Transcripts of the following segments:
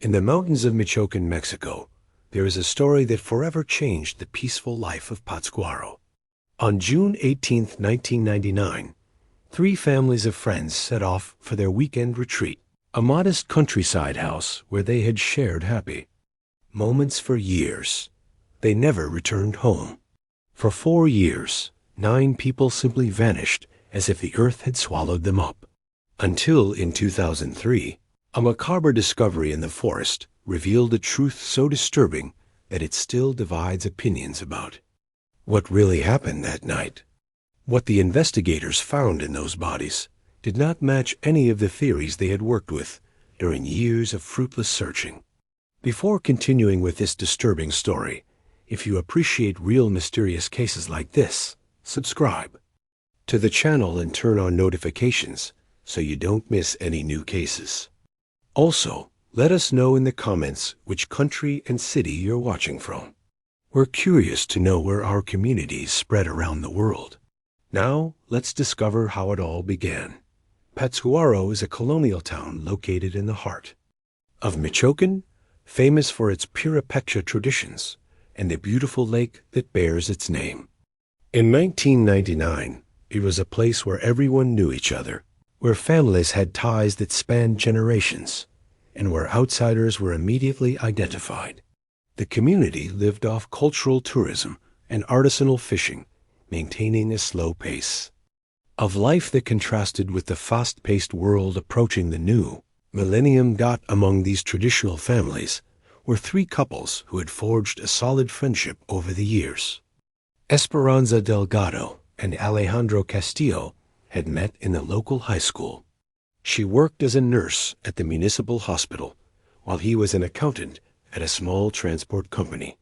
In the mountains of Michoacan, Mexico, there is a story that forever changed the peaceful life of Pátzcuaro. On June 18, 1999, three families of friends set off for their weekend retreat, a modest countryside house where they had shared happy moments for years. They never returned home. For 4 years, 9 people simply vanished as if the earth had swallowed them up. Until in 2003, a macabre discovery in the forest revealed a truth so disturbing that it still divides opinions about. What really happened that night? What the investigators found in those bodies did not match any of the theories they had worked with during years of fruitless searching. Before continuing with this disturbing story, if you appreciate real mysterious cases like this, subscribe to the channel and turn on notifications so you don't miss any new cases. Also, let us know in the comments which country and city you're watching from. We're curious to know where our communities spread around the world. Now, let's discover how it all began. Pátzcuaro is a colonial town located in the heart of Michoacan, famous for its Purépechá traditions and the beautiful lake that bears its name. In 1999, it was a place where everyone knew each other, where families had ties that spanned generations, and where outsiders were immediately identified. The community lived off cultural tourism and artisanal fishing, maintaining a slow pace of life that contrasted with the fast-paced world approaching the new millennium. Among these traditional families were 3 couples who had forged a solid friendship over the years. Esperanza Delgado and Alejandro Castillo had met in the local high school. She worked as a nurse at the municipal hospital, while he was an accountant at a small transport company.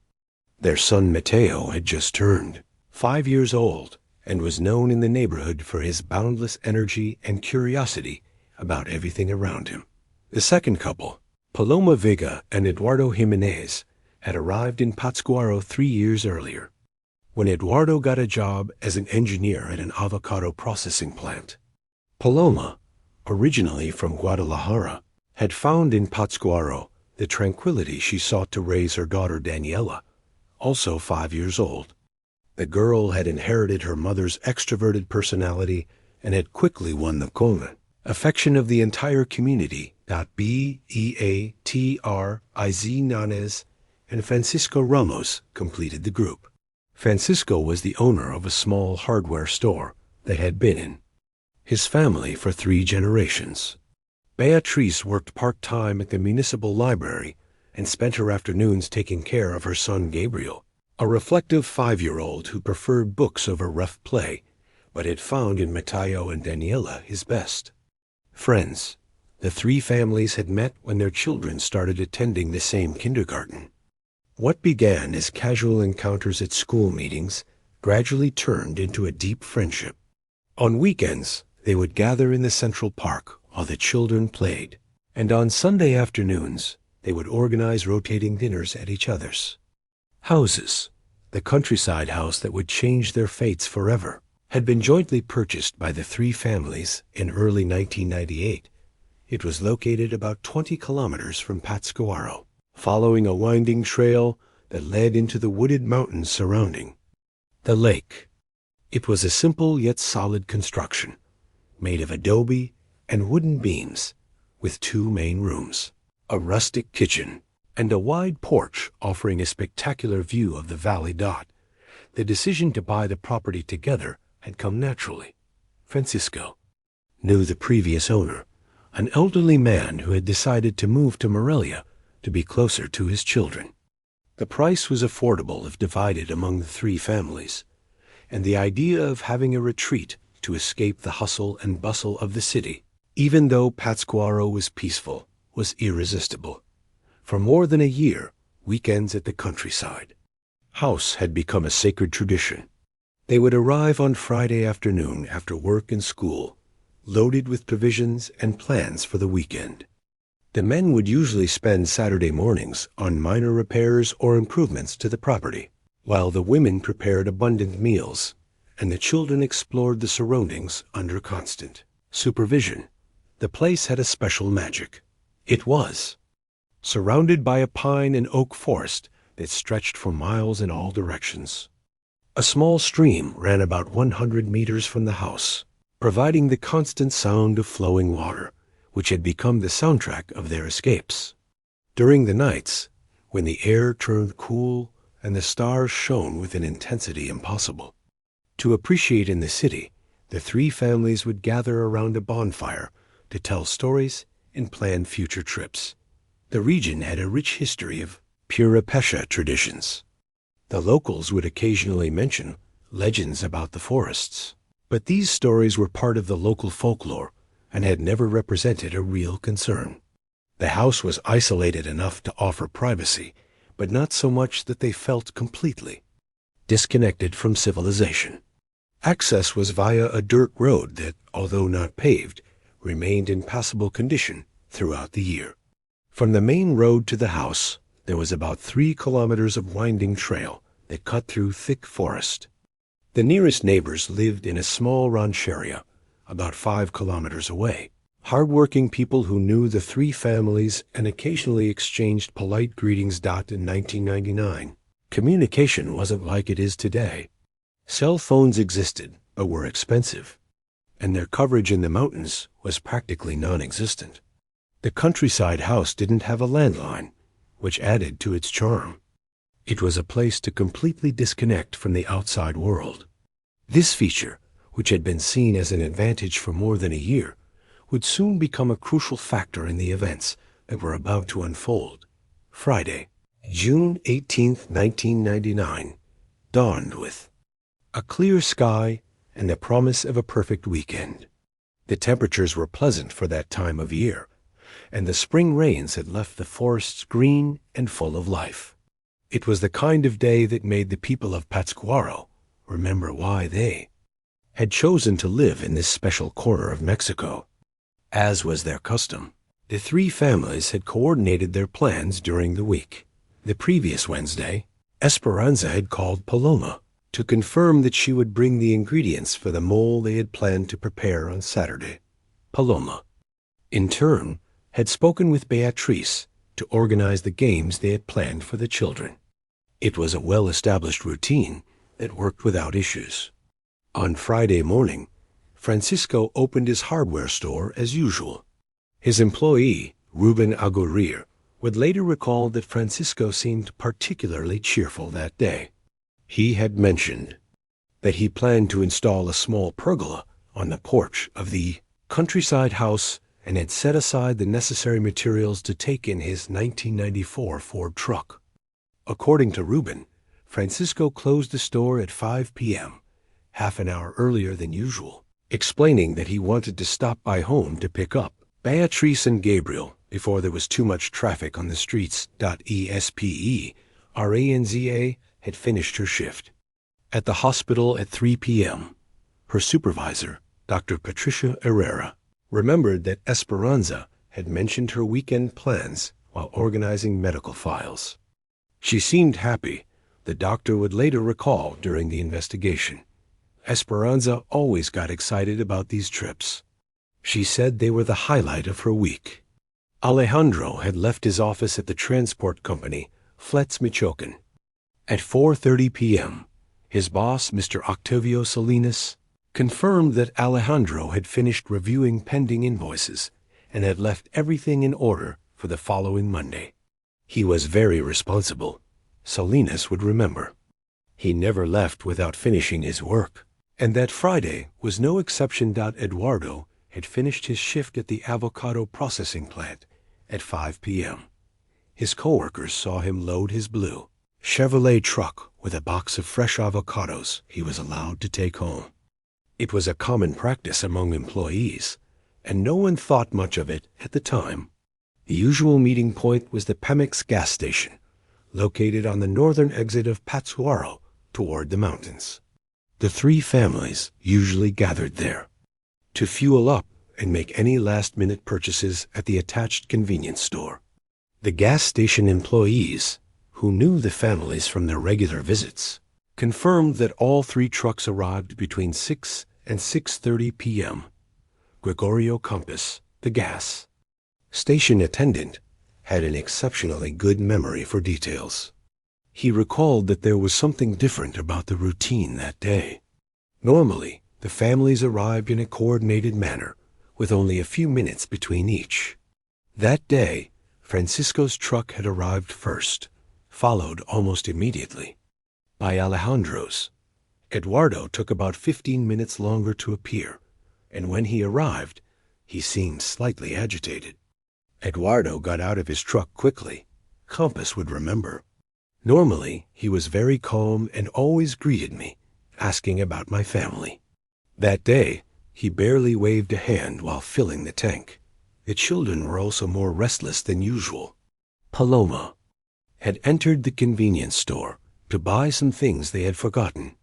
Their son Mateo had just turned 5 years old and was known in the neighborhood for his boundless energy and curiosity about everything around him. The second couple, Paloma Vega and Eduardo Jimenez, had arrived in Pátzcuaro 3 years earlier, when Eduardo got a job as an engineer at an avocado processing plant. Paloma, originally from Guadalajara, had found in Pátzcuaro the tranquility she sought to raise her daughter Daniela, also 5 years old. The girl had inherited her mother's extroverted personality and had quickly won the affection of the entire community. Beatriz Nanez and Francisco Ramos completed the group. Francisco was the owner of a small hardware store they had been in his family for 3 generations. Beatriz worked part-time at the municipal library and spent her afternoons taking care of her son Gabriel, a reflective 5-year-old who preferred books over rough play, but had found in Mateo and Daniela his best friends. The 3 families had met when their children started attending the same kindergarten. What began as casual encounters at school meetings gradually turned into a deep friendship. On weekends, they would gather in the Central Park while the children played, and on Sunday afternoons, they would organize rotating dinners at each other's houses. The countryside house that would change their fates forever had been jointly purchased by the 3 families in early 1998. It was located about 20 kilometers from Pátzcuaro, following a winding trail that led into the wooded mountains surrounding the lake. It was a simple yet solid construction, made of adobe and wooden beams, with 2 main rooms, a rustic kitchen, and a wide porch offering a spectacular view of the valley. The decision to buy the property together had come naturally. Francisco knew the previous owner, an elderly man who had decided to move to Morelia to be closer to his children. The price was affordable if divided among the 3 families, and the idea of having a retreat to escape the hustle and bustle of the city, even though Pátzcuaro was peaceful, was irresistible. For more than a year, weekends at the countryside house had become a sacred tradition. They would arrive on Friday afternoon after work and school, loaded with provisions and plans for the weekend. The men would usually spend Saturday mornings on minor repairs or improvements to the property, while the women prepared abundant meals, and the children explored the surroundings under constant supervision. The place had a special magic. It was surrounded by a pine and oak forest that stretched for miles in all directions. A small stream ran about 100 meters from the house, providing the constant sound of flowing water, which had become the soundtrack of their escapes. During the nights, when the air turned cool and the stars shone with an intensity impossible to appreciate in the city, the three families would gather around a bonfire to tell stories and plan future trips. The region had a rich history of Puripesha traditions. The locals would occasionally mention legends about the forests, but these stories were part of the local folklore and had never represented a real concern. The house was isolated enough to offer privacy, but not so much that they felt completely disconnected from civilization. Access was via a dirt road that, although not paved, remained in passable condition throughout the year. From the main road to the house, there was about 3 kilometers of winding trail that cut through thick forest. The nearest neighbors lived in a small rancheria, about 5 kilometers away. Hard-working people who knew the three families and occasionally exchanged polite greetings. In 1999, communication wasn't like it is today. Cell phones existed, but were expensive, and their coverage in the mountains was practically non-existent. The countryside house didn't have a landline, which added to its charm. It was a place to completely disconnect from the outside world. This feature, which had been seen as an advantage for more than a year, would soon become a crucial factor in the events that were about to unfold. Friday, June 18, 1999, dawned with a clear sky and the promise of a perfect weekend. The temperatures were pleasant for that time of year, and the spring rains had left the forests green and full of life. It was the kind of day that made the people of Pátzcuaro remember why they had chosen to live in this special corner of Mexico. As was their custom, the three families had coordinated their plans during the week. The previous Wednesday, Esperanza had called Paloma to confirm that she would bring the ingredients for the mole they had planned to prepare on Saturday. Paloma, in turn, had spoken with Beatriz to organize the games they had planned for the children. It was a well-established routine that worked without issues. On Friday morning, Francisco opened his hardware store as usual. His employee, Ruben Aguirre, would later recall that Francisco seemed particularly cheerful that day. He had mentioned that he planned to install a small pergola on the porch of the countryside house and had set aside the necessary materials to take in his 1994 Ford truck. According to Ruben, Francisco closed the store at 5 p.m., half an hour earlier than usual, explaining that he wanted to stop by home to pick up Beatriz and Gabriel before there was too much traffic on the streets. ESPE, RANZA, had finished her shift. At the hospital at 3 p.m., her supervisor, Dr. Patricia Herrera, remembered that Esperanza had mentioned her weekend plans while organizing medical files. She seemed happy, the doctor would later recall during the investigation. Esperanza always got excited about these trips. She said they were the highlight of her week. Alejandro had left his office at the transport company, Flets Michoacan. At 4:30 p.m., his boss, Mr. Octavio Salinas, confirmed that Alejandro had finished reviewing pending invoices and had left everything in order for the following Monday. He was very responsible, Salinas would remember. He never left without finishing his work, and that Friday was no exception. Eduardo had finished his shift at the avocado processing plant at 5 p.m. His coworkers saw him load his blue Chevrolet truck with a box of fresh avocados he was allowed to take home. It was a common practice among employees, and no one thought much of it at the time. The usual meeting point was the Pemex gas station, located on the northern exit of Pátzcuaro toward the mountains. The three families usually gathered there to fuel up and make any last-minute purchases at the attached convenience store. The gas station employees, who knew the families from their regular visits, confirmed that all three trucks arrived between 6 and 6:30 p.m. Gregorio Campos, the gas station attendant, had an exceptionally good memory for details. He recalled that there was something different about the routine that day. Normally, the families arrived in a coordinated manner, with only a few minutes between each. That day, Francisco's truck had arrived first, followed almost immediately by Alejandro's. Eduardo took about 15 minutes longer to appear, and when he arrived, he seemed slightly agitated. Eduardo got out of his truck quickly. Compass would remember. Normally, he was very calm and always greeted me, asking about my family. That day, he barely waved a hand while filling the tank. The children were also more restless than usual. Paloma had entered the convenience store to buy some things they had forgotten.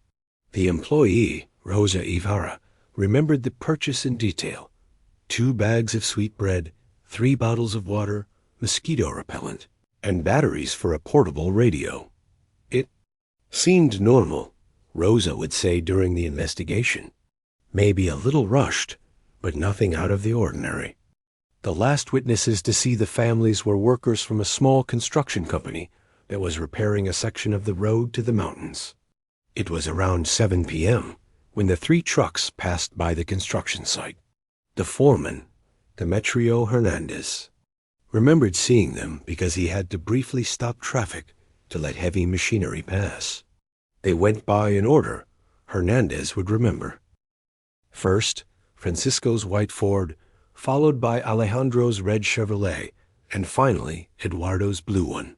The employee, Rosa Ibarra, remembered the purchase in detail: 2 bags of sweet bread, 3 bottles of water, mosquito repellent, and batteries for a portable radio. It seemed normal, Rosa would say during the investigation. Maybe a little rushed, but nothing out of the ordinary. The last witnesses to see the families were workers from a small construction company that was repairing a section of the road to the mountains. It was around 7 p.m. when the 3 trucks passed by the construction site. The foreman, Demetrio Hernandez, remembered seeing them because he had to briefly stop traffic to let heavy machinery pass. They went by in order, Hernandez would remember. First, Francisco's white Ford, followed by Alejandro's red Chevrolet, and finally Eduardo's blue one.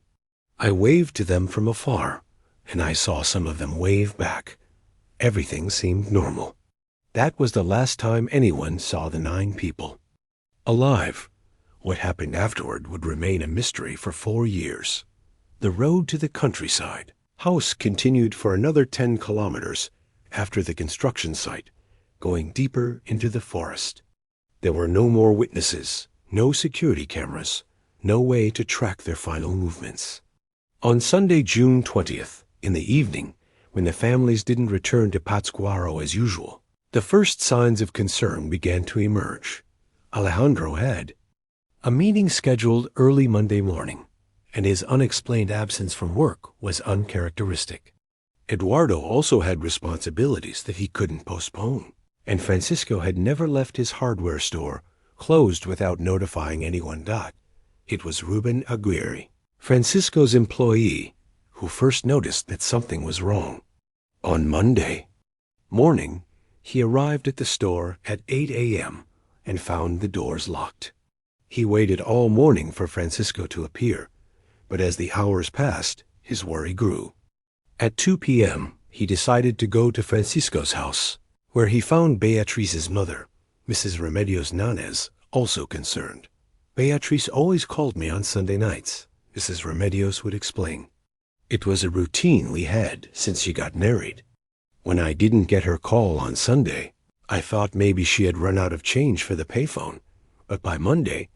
I waved to them from afar, and I saw some of them wave back. Everything seemed normal. That was the last time anyone saw the 9 people alive. What happened afterward would remain a mystery for 4 years. The road to the countryside house continued for another 10 kilometers after the construction site, going deeper into the forest. There were no more witnesses, no security cameras, no way to track their final movements. On Sunday, June 20th, in the evening, when the families didn't return to Pátzcuaro as usual, the first signs of concern began to emerge. Alejandro had a meeting scheduled early Monday morning, and his unexplained absence from work was uncharacteristic. Eduardo also had responsibilities that he couldn't postpone, and Francisco had never left his hardware store closed without notifying anyone. It was Ruben Aguirre, Francisco's employee, who first noticed that something was wrong. On Monday morning, he arrived at the store at 8 a.m. and found the doors locked. He waited all morning for Francisco to appear, but as the hours passed, his worry grew. At 2 p.m., he decided to go to Francisco's house, where he found Beatrice's mother, Mrs. Remedios Nanez, also concerned. Beatrice always called me on Sunday nights, Mrs. Remedios would explain. It was a routine we had since she got married. When I didn't get her call on Sunday, I thought maybe she had run out of change for the payphone, but by Monday,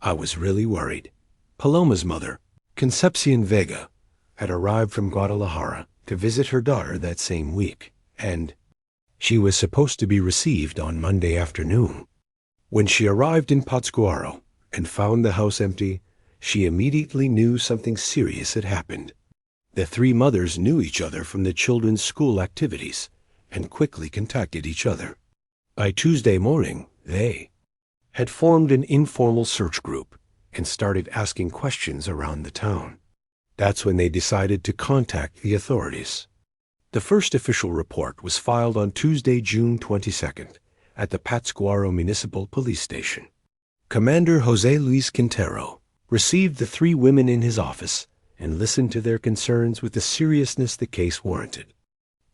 I was really worried. Paloma's mother, Concepcion Vega, had arrived from Guadalajara to visit her daughter that same week, and she was supposed to be received on Monday afternoon. When she arrived in Pátzcuaro and found the house empty, she immediately knew something serious had happened. The 3 mothers knew each other from the children's school activities and quickly contacted each other. By Tuesday morning, they had formed an informal search group and started asking questions around the town. That's when they decided to contact the authorities. The first official report was filed on Tuesday, June 22nd, at the Pátzcuaro Municipal Police Station. Commander José Luis Quintero received the 3 women in his office and listened to their concerns with the seriousness the case warranted.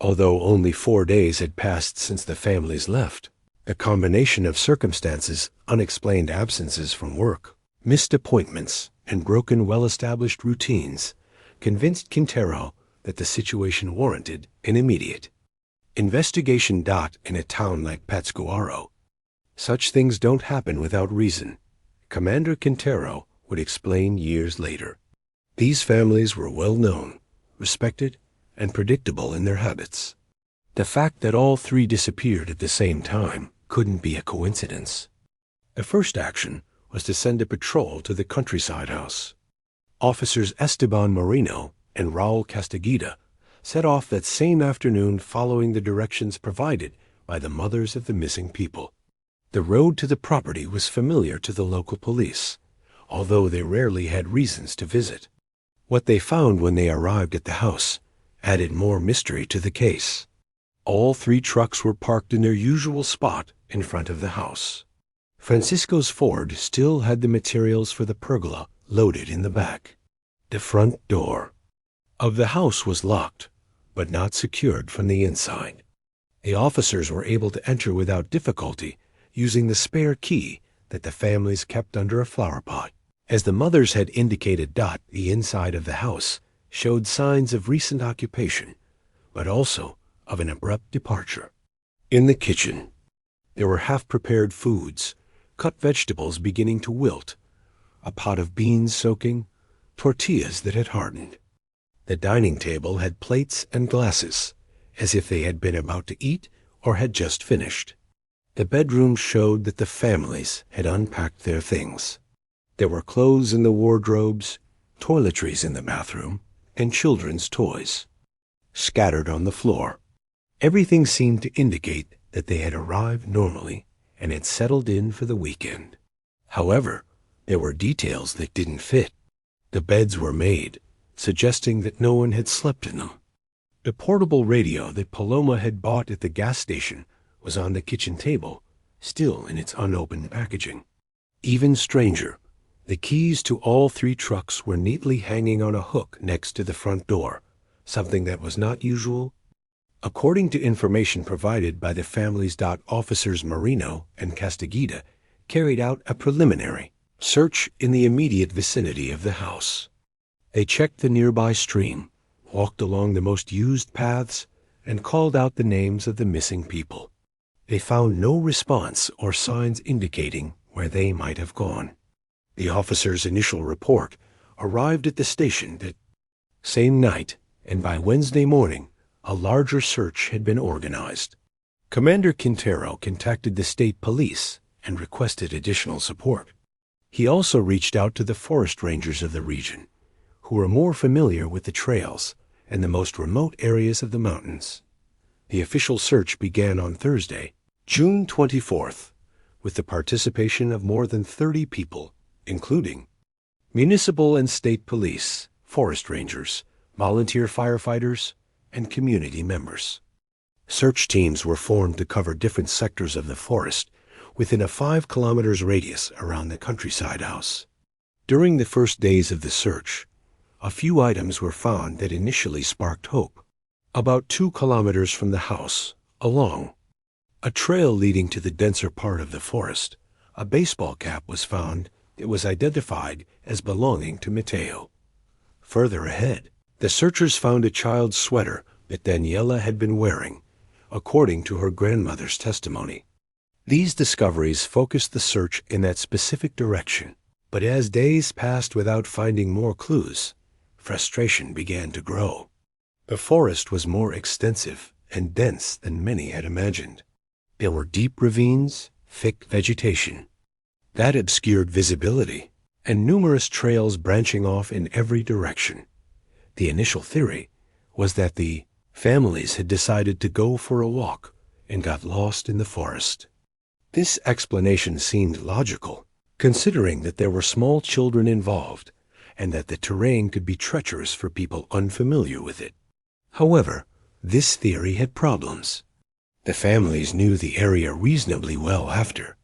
Although only 4 days had passed since the families left, the combination of circumstances, unexplained absences from work, missed appointments, and broken well-established routines convinced Quintero that the situation warranted an immediate investigation. In a town like Pátzcuaro, such things don't happen without reason, Commander Quintero would explain years later. These families were well known, respected, and predictable in their habits. The fact that all 3 disappeared at the same time couldn't be a coincidence. The first action was to send a patrol to the countryside house. Officers Esteban Moreno and Raul Castaguida set off that same afternoon following the directions provided by the mothers of the missing people. The road to the property was familiar to the local police, although they rarely had reasons to visit. What they found when they arrived at the house added more mystery to the case. All 3 trucks were parked in their usual spot in front of the house. Francisco's Ford still had the materials for the pergola loaded in the back. The front door of the house was locked, but not secured from the inside. The officers were able to enter without difficulty using the spare key that the families kept under a flower pot. As the mothers had indicated, the inside of the house showed signs of recent occupation, but also of an abrupt departure. In the kitchen, there were half-prepared foods, cut vegetables beginning to wilt, a pot of beans soaking, tortillas that had hardened. The dining table had plates and glasses, as if they had been about to eat or had just finished. The bedroom showed that the families had unpacked their things. There were clothes in the wardrobes, toiletries in the bathroom, and children's toys scattered on the floor. Everything seemed to indicate that they had arrived normally and had settled in for the weekend. However, there were details that didn't fit. The beds were made, suggesting that no one had slept in them. The portable radio that Paloma had bought at the gas station was on the kitchen table, still in its unopened packaging. Even stranger, the keys to all 3 trucks were neatly hanging on a hook next to the front door, something that was not usual. According to information provided by the families, officers Moreno and Castaguida carried out a preliminary search in the immediate vicinity of the house. They checked the nearby stream, walked along the most used paths, and called out the names of the missing people. They found no response or signs indicating where they might have gone. The officer's initial report arrived at the station that same night, and by Wednesday morning, a larger search had been organized. Commander Quintero contacted the state police and requested additional support. He also reached out to the forest rangers of the region, who were more familiar with the trails and the most remote areas of the mountains. The official search began on Thursday, June 24th, with the participation of more than 30 people, including municipal and state police, forest rangers, volunteer firefighters, and community members. Search teams were formed to cover different sectors of the forest within a 5 kilometers radius around the countryside house. During the first days of the search, a few items were found that initially sparked hope. About 2 kilometers from the house, along a trail leading to the denser part of the forest, a baseball cap was found that was identified as belonging to Mateo. Further ahead, the searchers found a child's sweater that Daniela had been wearing, according to her grandmother's testimony. These discoveries focused the search in that specific direction, but as days passed without finding more clues, frustration began to grow. The forest was more extensive and dense than many had imagined. There were deep ravines, thick vegetation that obscured visibility, and numerous trails branching off in every direction. The initial theory was that the families had decided to go for a walk and got lost in the forest. This explanation seemed logical, considering that there were small children involved and that the terrain could be treacherous for people unfamiliar with it. However, this theory had problems. The families knew the area reasonably well after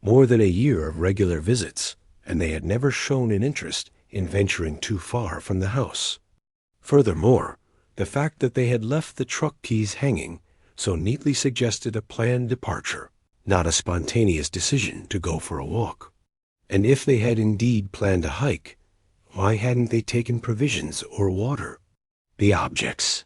more than a year of regular visits, and they had never shown an interest in venturing too far from the house. Furthermore, the fact that they had left the truck keys hanging so neatly suggested a planned departure, not a spontaneous decision to go for a walk. And if they had indeed planned a hike, why hadn't they taken provisions or water? The objects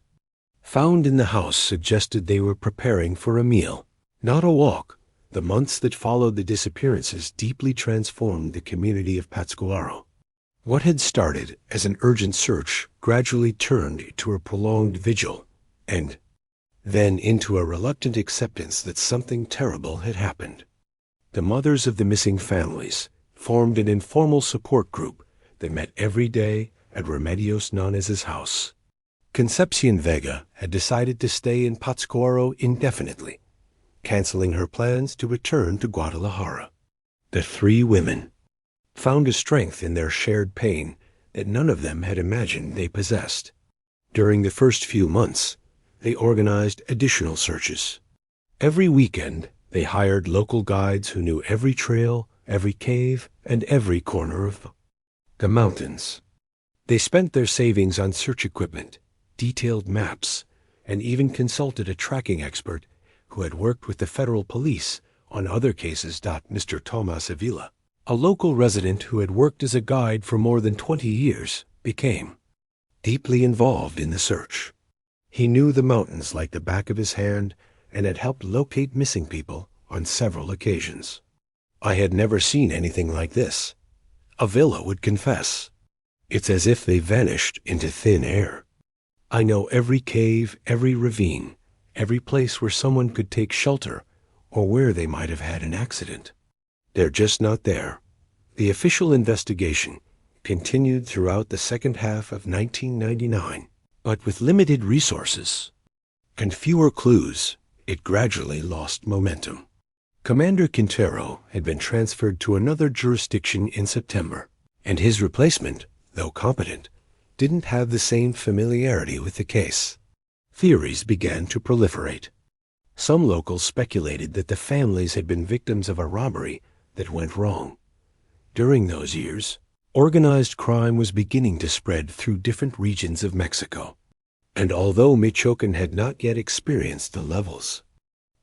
found in the house suggested they were preparing for a meal, not a walk. The months that followed the disappearances deeply transformed the community of Pátzcuaro. What had started as an urgent search gradually turned to a prolonged vigil, and then into a reluctant acceptance that something terrible had happened. The mothers of the missing families formed an informal support group They met every day at Remedios Nanez's house. Concepcion Vega had decided to stay in Pátzcuaro indefinitely, canceling her plans to return to Guadalajara. The three women found a strength in their shared pain that none of them had imagined they possessed. During the first few months, they organized additional searches. Every weekend, they hired local guides who knew every trail, every cave, and every corner of the mountains. They spent their savings on search equipment, detailed maps, and even consulted a tracking expert who had worked with the federal police on other cases. Mr. Tomas Avila, a local resident who had worked as a guide for more than 20 years, became deeply involved in the search. He knew the mountains like the back of his hand and had helped locate missing people on several occasions. "I had never seen anything like this," Avila would confess. "It's as if they vanished into thin air. I know every cave, every ravine, every place where someone could take shelter or where they might have had an accident. They're just not there." The official investigation continued throughout the second half of 1999, but with limited resources and fewer clues, it gradually lost momentum. Commander Quintero had been transferred to another jurisdiction in September, and his replacement, though competent, didn't have the same familiarity with the case. Theories began to proliferate. Some locals speculated that the families had been victims of a robbery that went wrong. During those years, organized crime was beginning to spread through different regions of Mexico. And although Michoacan had not yet experienced the levels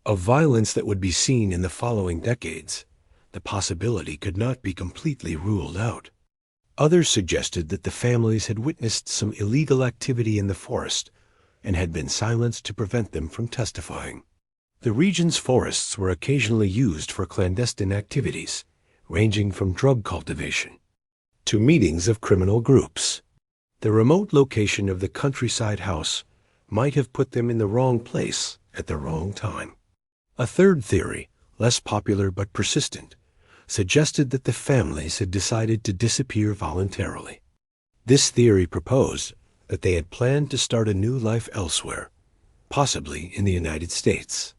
of violence that would be seen in the following decades, the possibility could not be completely ruled out. Others suggested that the families had witnessed some illegal activity in the forest and had been silenced to prevent them from testifying. The region's forests were occasionally used for clandestine activities, ranging from drug cultivation to meetings of criminal groups. The remote location of the countryside house might have put them in the wrong place at the wrong time. A third theory, less popular but persistent, suggested that the families had decided to disappear voluntarily. This theory proposed that they had planned to start a new life elsewhere, possibly in the United States.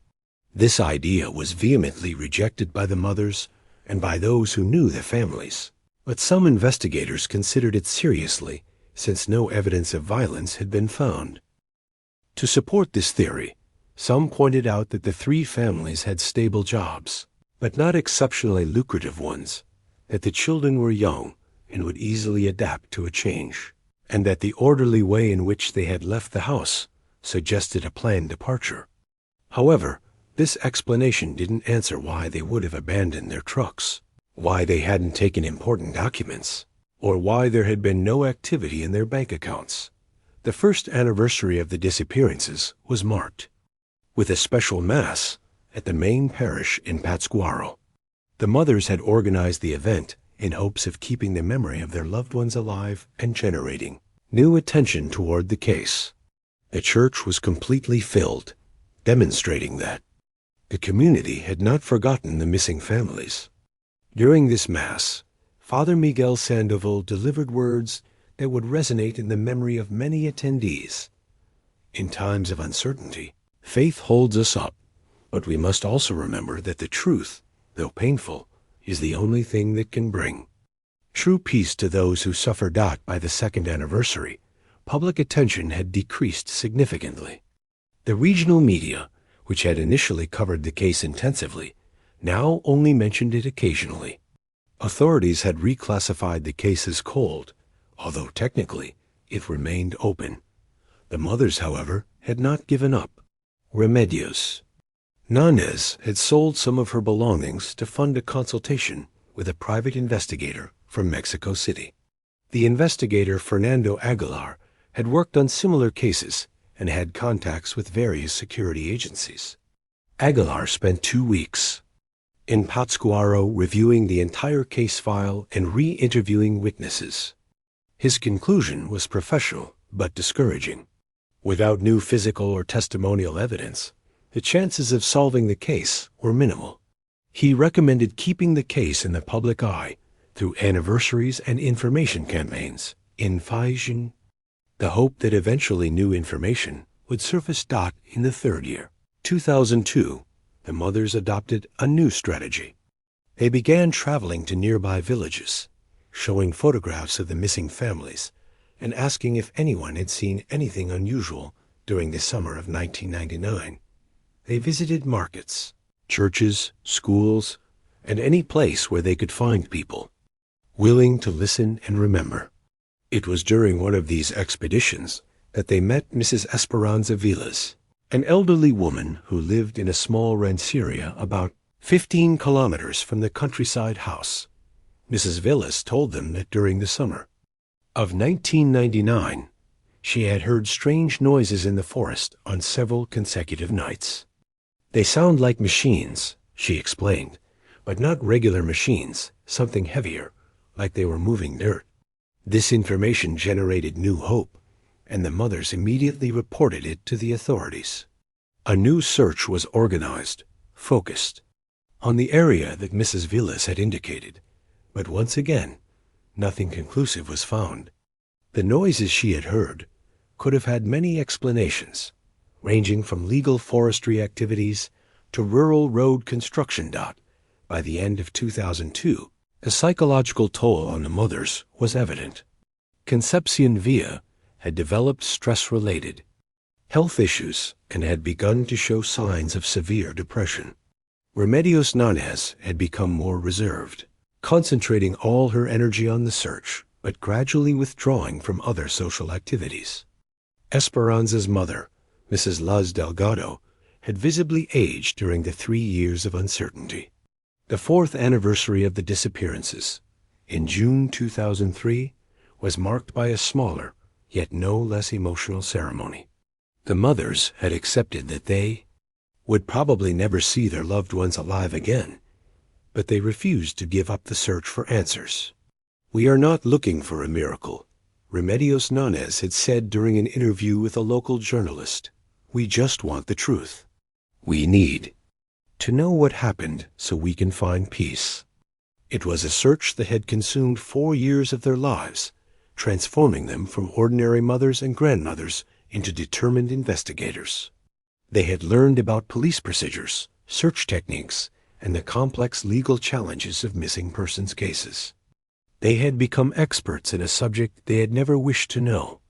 This idea was vehemently rejected by the mothers and by those who knew the families, but some investigators considered it seriously since no evidence of violence had been found. To support this theory, some pointed out that the three families had stable jobs, but not exceptionally lucrative ones, that the children were young and would easily adapt to a change, and that the orderly way in which they had left the house suggested a planned departure. However, this explanation didn't answer why they would have abandoned their trucks, why they hadn't taken important documents, or why there had been no activity in their bank accounts. The first anniversary of the disappearances was marked with a special mass at the main parish in Pátzcuaro. The mothers had organized the event in hopes of keeping the memory of their loved ones alive and generating new attention toward the case. The church was completely filled, demonstrating that the community had not forgotten the missing families. During this Mass, Father Miguel Sandoval delivered words that would resonate in the memory of many attendees. In times of uncertainty, faith holds us up, but we must also remember that the truth, though painful, is the only thing that can bring true peace to those who suffer. By the second anniversary, public attention had decreased significantly. The regional media, which had initially covered the case intensively, now only mentioned it occasionally. Authorities had reclassified the case as cold, although technically it remained open. The mothers, however, had not given up. Remedios Nanez had sold some of her belongings to fund a consultation with a private investigator from Mexico City. The investigator, Fernando Aguilar, had worked on similar cases and had contacts with various security agencies. Aguilar spent 2 weeks in Pátzcuaro reviewing the entire case file and re-interviewing witnesses. His conclusion was professional but discouraging. Without new physical or testimonial evidence, the chances of solving the case were minimal. He recommended keeping the case in the public eye through anniversaries and information campaigns. Infusion, the hope that eventually new information would surface. In the third year, 2002, the mothers adopted a new strategy. They began traveling to nearby villages, showing photographs of the missing families, and asking if anyone had seen anything unusual during the summer of 1999. They visited markets, churches, schools, and any place where they could find people willing to listen and remember. It was during one of these expeditions that they met Mrs. Esperanza Vilas, an elderly woman who lived in a small rancheria about 15 kilometers from the countryside house. Mrs. Vilas told them that during the summer of 1999, she had heard strange noises in the forest on several consecutive nights. They sound like machines, she explained, but not regular machines, something heavier, like they were moving dirt. This information generated new hope, and the mothers immediately reported it to the authorities. A new search was organized, focused on the area that Mrs. Vilas had indicated, but once again, nothing conclusive was found. The noises she had heard could have had many explanations, ranging from legal forestry activities to rural road construction. By the end of 2002, a psychological toll on the mothers was evident. Concepcion Villa had developed stress-related health issues and had begun to show signs of severe depression. Remedios Nanez had become more reserved, concentrating all her energy on the search, but gradually withdrawing from other social activities. Esperanza's mother, Mrs. Luz Delgado, had visibly aged during the 3 years of uncertainty. The fourth anniversary of the disappearances, in June 2003, was marked by a smaller, yet no less emotional ceremony. The mothers had accepted that they would probably never see their loved ones alive again, but they refused to give up the search for answers. "We are not looking for a miracle," Remedios Nanez had said during an interview with a local journalist. "We just want the truth. We need to know what happened so we can find peace." It was a search that had consumed 4 years of their lives, transforming them from ordinary mothers and grandmothers into determined investigators. They had learned about police procedures, search techniques, and the complex legal challenges of missing persons cases. They had become experts in a subject they had never wished to know.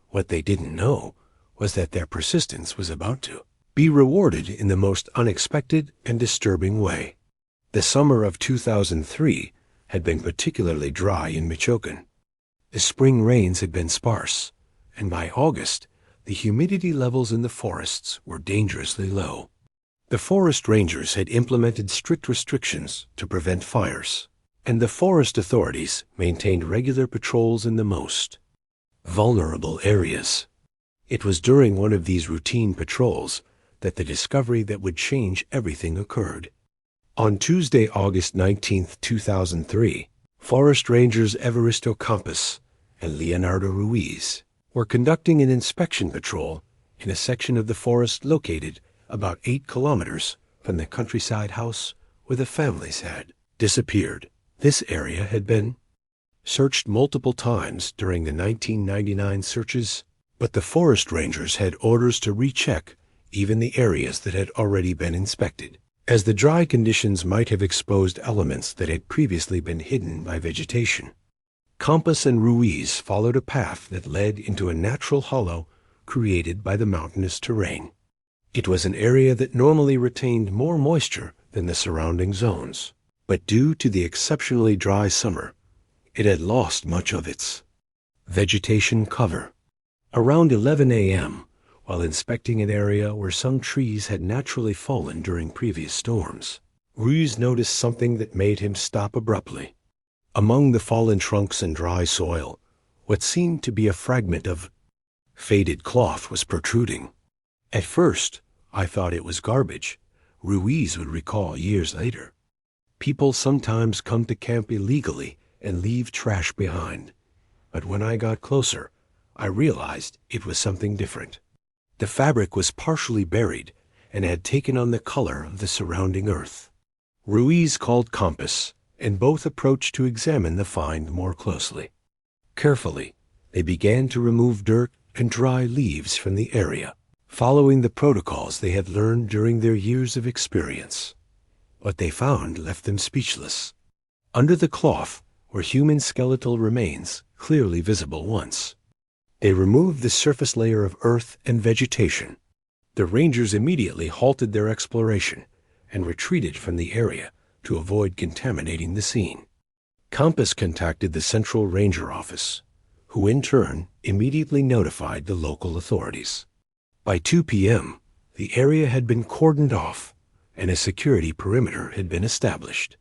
What they didn't know was that their persistence was about to be rewarded in the most unexpected and disturbing way. The summer of 2003 had been particularly dry in Michoacan. The spring rains had been sparse, and by August, the humidity levels in the forests were dangerously low. The forest rangers had implemented strict restrictions to prevent fires, and the forest authorities maintained regular patrols in the most vulnerable areas. It was during one of these routine patrols that the discovery that would change everything occurred. On Tuesday, August 19, 2003, Forest Rangers Evaristo Campos and Leonardo Ruiz were conducting an inspection patrol in a section of the forest located about 8 kilometers from the countryside house where the families had disappeared. This area had been searched multiple times during the 1999 searches, but the forest rangers had orders to recheck even the areas that had already been inspected, as the dry conditions might have exposed elements that had previously been hidden by vegetation. Campos and Ruiz followed a path that led into a natural hollow created by the mountainous terrain. It was an area that normally retained more moisture than the surrounding zones, but due to the exceptionally dry summer, it had lost much of its vegetation cover. Around 11 a.m., while inspecting an area where some trees had naturally fallen during previous storms, Ruiz noticed something that made him stop abruptly. Among the fallen trunks and dry soil, what seemed to be a fragment of faded cloth was protruding. At first, I thought it was garbage, Ruiz would recall years later. People sometimes come to camp illegally and leave trash behind. But when I got closer, I realized it was something different. The fabric was partially buried and had taken on the color of the surrounding earth. Ruiz called Campos and both approached to examine the find more closely. Carefully, they began to remove dirt and dry leaves from the area, following the protocols they had learned during their years of experience. What they found left them speechless. Under the cloth were human skeletal remains, clearly visible once. They removed the surface layer of earth and vegetation. The rangers immediately halted their exploration and retreated from the area to avoid contaminating the scene. Compass contacted the Central Ranger Office, who in turn immediately notified the local authorities. By 2 p.m., the area had been cordoned off and a security perimeter had been established.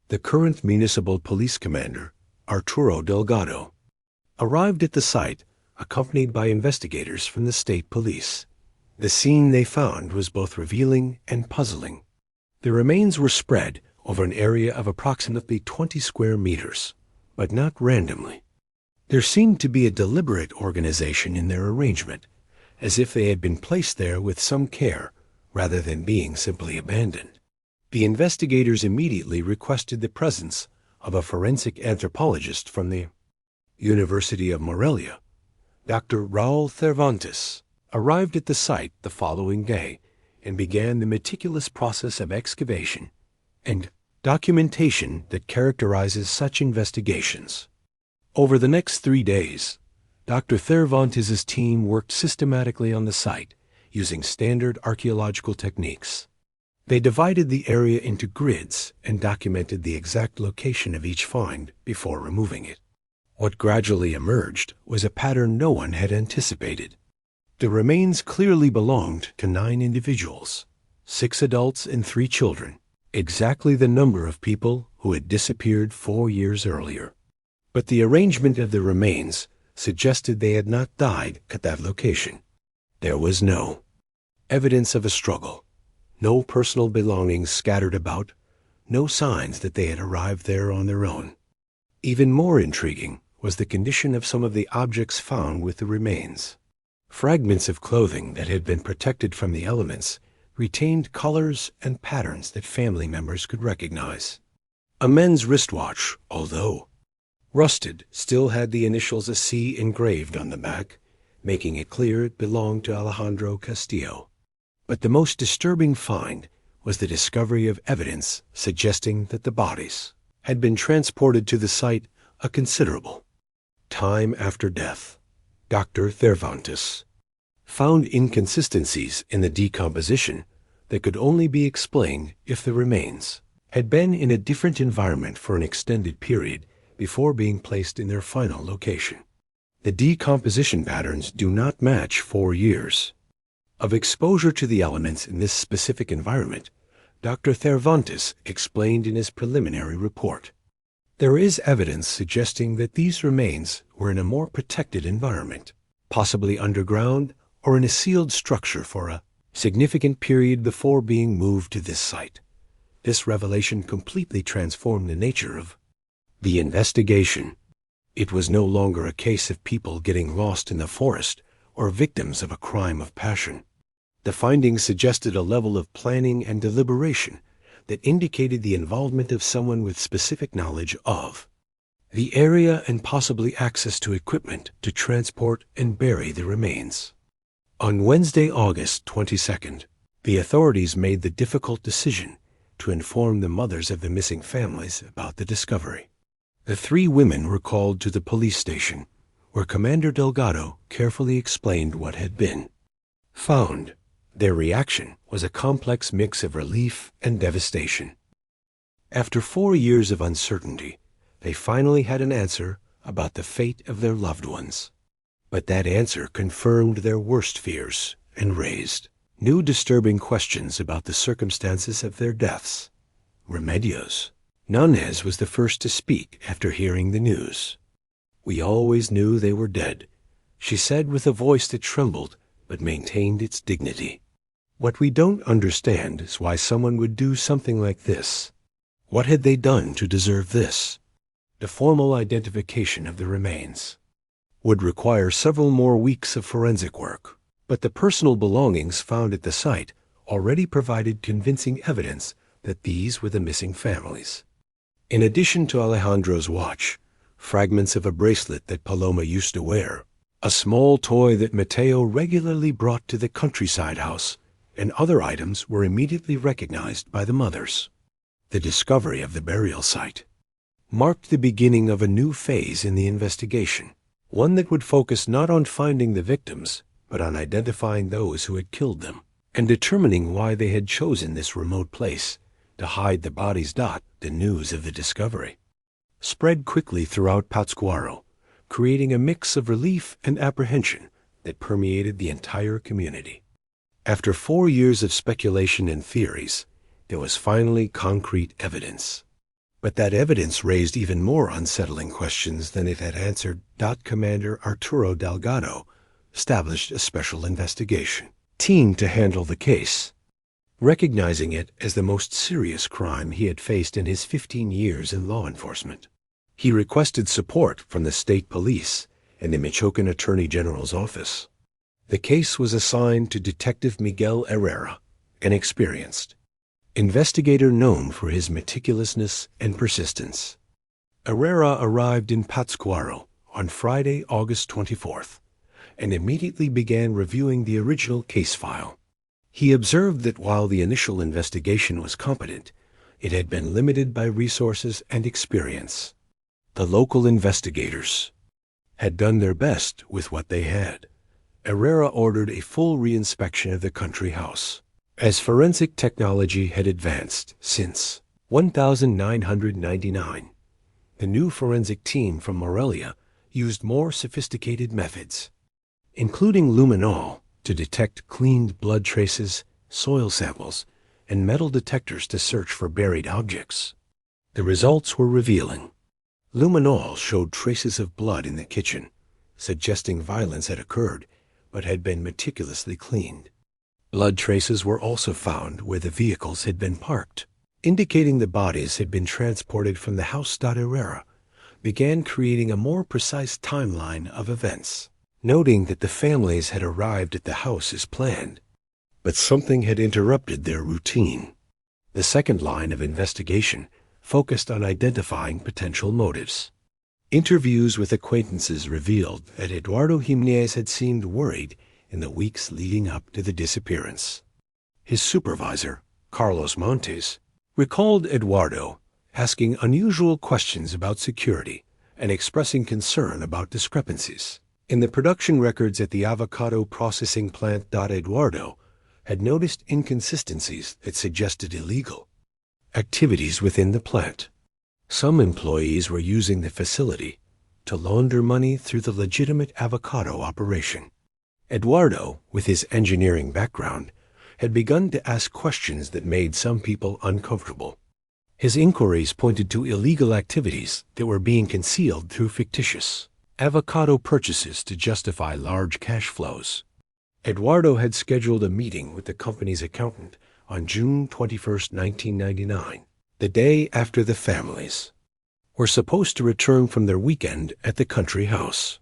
The current municipal police commander, Arturo Delgado, arrived at the site accompanied by investigators from the state police. The scene they found was both revealing and puzzling. The remains were spread over an area of approximately 20 square meters, but not randomly. There seemed to be a deliberate organization in their arrangement, as if they had been placed there with some care rather than being simply abandoned. The investigators immediately requested the presence of a forensic anthropologist from the University of Morelia. Dr. Raul Cervantes arrived at the site the following day and began the meticulous process of excavation and documentation that characterizes such investigations. Over the next 3 days, Dr. Cervantes' team worked systematically on the site using standard archaeological techniques. They divided the area into grids and documented the exact location of each find before removing it. What gradually emerged was a pattern no one had anticipated. The remains clearly belonged to 9 individuals, 6 adults and 3 children, exactly the number of people who had disappeared 4 years earlier. But the arrangement of the remains suggested they had not died at that location. There was no evidence of a struggle, no personal belongings scattered about, no signs that they had arrived there on their own. Even more intriguing was the condition of some of the objects found with the remains. Fragments of clothing that had been protected from the elements retained colors and patterns that family members could recognize. A men's wristwatch, although rusted, still had the initials AC engraved on the back, making it clear it belonged to Alejandro Castillo. But the most disturbing find was the discovery of evidence suggesting that the bodies had been transported to the site a considerable time after death. Dr. Cervantes found inconsistencies in the decomposition that could only be explained if the remains had been in a different environment for an extended period before being placed in their final location. The decomposition patterns do not match 4 years of exposure to the elements in this specific environment. Dr. Cervantes explained in his preliminary report. There is evidence suggesting that these remains were in a more protected environment, possibly underground or in a sealed structure for a significant period before being moved to this site. This revelation completely transformed the nature of the investigation. It was no longer a case of people getting lost in the forest or victims of a crime of passion. The findings suggested a level of planning and deliberation that indicated the involvement of someone with specific knowledge of the area and possibly access to equipment to transport and bury the remains. On Wednesday, August 22nd, the authorities made the difficult decision to inform the mothers of the missing families about the discovery. The 3 women were called to the police station, where Commander Delgado carefully explained what had been found. Their reaction was a complex mix of relief and devastation. After 4 years of uncertainty, they finally had an answer about the fate of their loved ones. But that answer confirmed their worst fears and raised new disturbing questions about the circumstances of their deaths. Remedios Nunez was the first to speak after hearing the news. "We always knew they were dead," she said with a voice that trembled but maintained its dignity. "What we don't understand is why someone would do something like this. What had they done to deserve this?" The formal identification of the remains would require several more weeks of forensic work, but the personal belongings found at the site already provided convincing evidence that these were the missing families. In addition to Alejandro's watch, fragments of a bracelet that Paloma used to wear, a small toy that Mateo regularly brought to the countryside house, and other items were immediately recognized by the mothers. The discovery of the burial site marked the beginning of a new phase in the investigation, one that would focus not on finding the victims, but on identifying those who had killed them, and determining why they had chosen this remote place to hide the bodies. The news of the discovery spread quickly throughout Pátzcuaro, creating a mix of relief and apprehension that permeated the entire community. After 4 years of speculation and theories, there was finally concrete evidence. But that evidence raised even more unsettling questions than it had answered. Commander Arturo Delgado established a special investigation team to handle the case, recognizing it as the most serious crime he had faced in his 15 years in law enforcement. He requested support from the state police and the Michoacan Attorney General's office. The case was assigned to Detective Miguel Herrera, an experienced investigator known for his meticulousness and persistence. Herrera arrived in Pátzcuaro on Friday, August 24th, and immediately began reviewing the original case file. He observed that while the initial investigation was competent, it had been limited by resources and experience. The local investigators had done their best with what they had. Herrera ordered a full reinspection of the country house, as forensic technology had advanced since 1999. The new forensic team from Morelia used more sophisticated methods, including luminol, to detect cleaned blood traces, soil samples, and metal detectors to search for buried objects. The results were revealing. Luminol showed traces of blood in the kitchen, suggesting violence had occurred but had been meticulously cleaned. Blood traces were also found where the vehicles had been parked, indicating the bodies had been transported from the house. Herrera began creating a more precise timeline of events, noting that the families had arrived at the house as planned, but something had interrupted their routine. The second line of investigation focused on identifying potential motives. Interviews with acquaintances revealed that Eduardo Jimenez had seemed worried in the weeks leading up to the disappearance. His supervisor, Carlos Montes, recalled Eduardo asking unusual questions about security and expressing concern about discrepancies in the production records at the avocado processing plant. Eduardo had noticed inconsistencies that suggested illegal activities within the plant. Some employees were using the facility to launder money through the legitimate avocado operation. Eduardo, with his engineering background, had begun to ask questions that made some people uncomfortable. His inquiries pointed to illegal activities that were being concealed through fictitious avocado purchases to justify large cash flows. Eduardo had scheduled a meeting with the company's accountant on June 21, 1999, the day after the families were supposed to return from their weekend at the country house.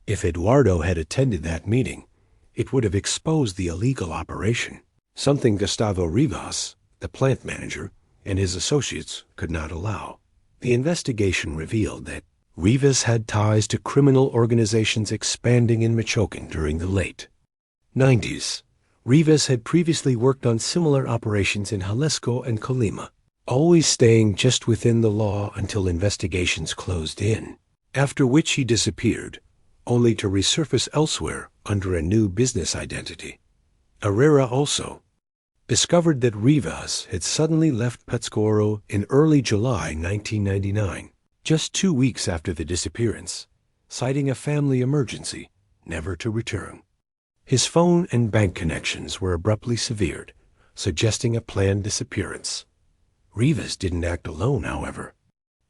If Eduardo had attended that meeting, it would have exposed the illegal operation, something Gustavo Rivas, the plant manager, and his associates could not allow. The investigation revealed that Rivas had ties to criminal organizations expanding in Michoacan during the late 90s. Rivas had previously worked on similar operations in Jalisco and Colima, always staying just within the law until investigations closed in, after which he disappeared, only to resurface elsewhere under a new business identity. Herrera also discovered that Rivas had suddenly left Pátzcuaro in early July 1999, just 2 weeks after the disappearance, citing a family emergency, never to return. His phone and bank connections were abruptly severed, suggesting a planned disappearance. Rivas didn't act alone, however.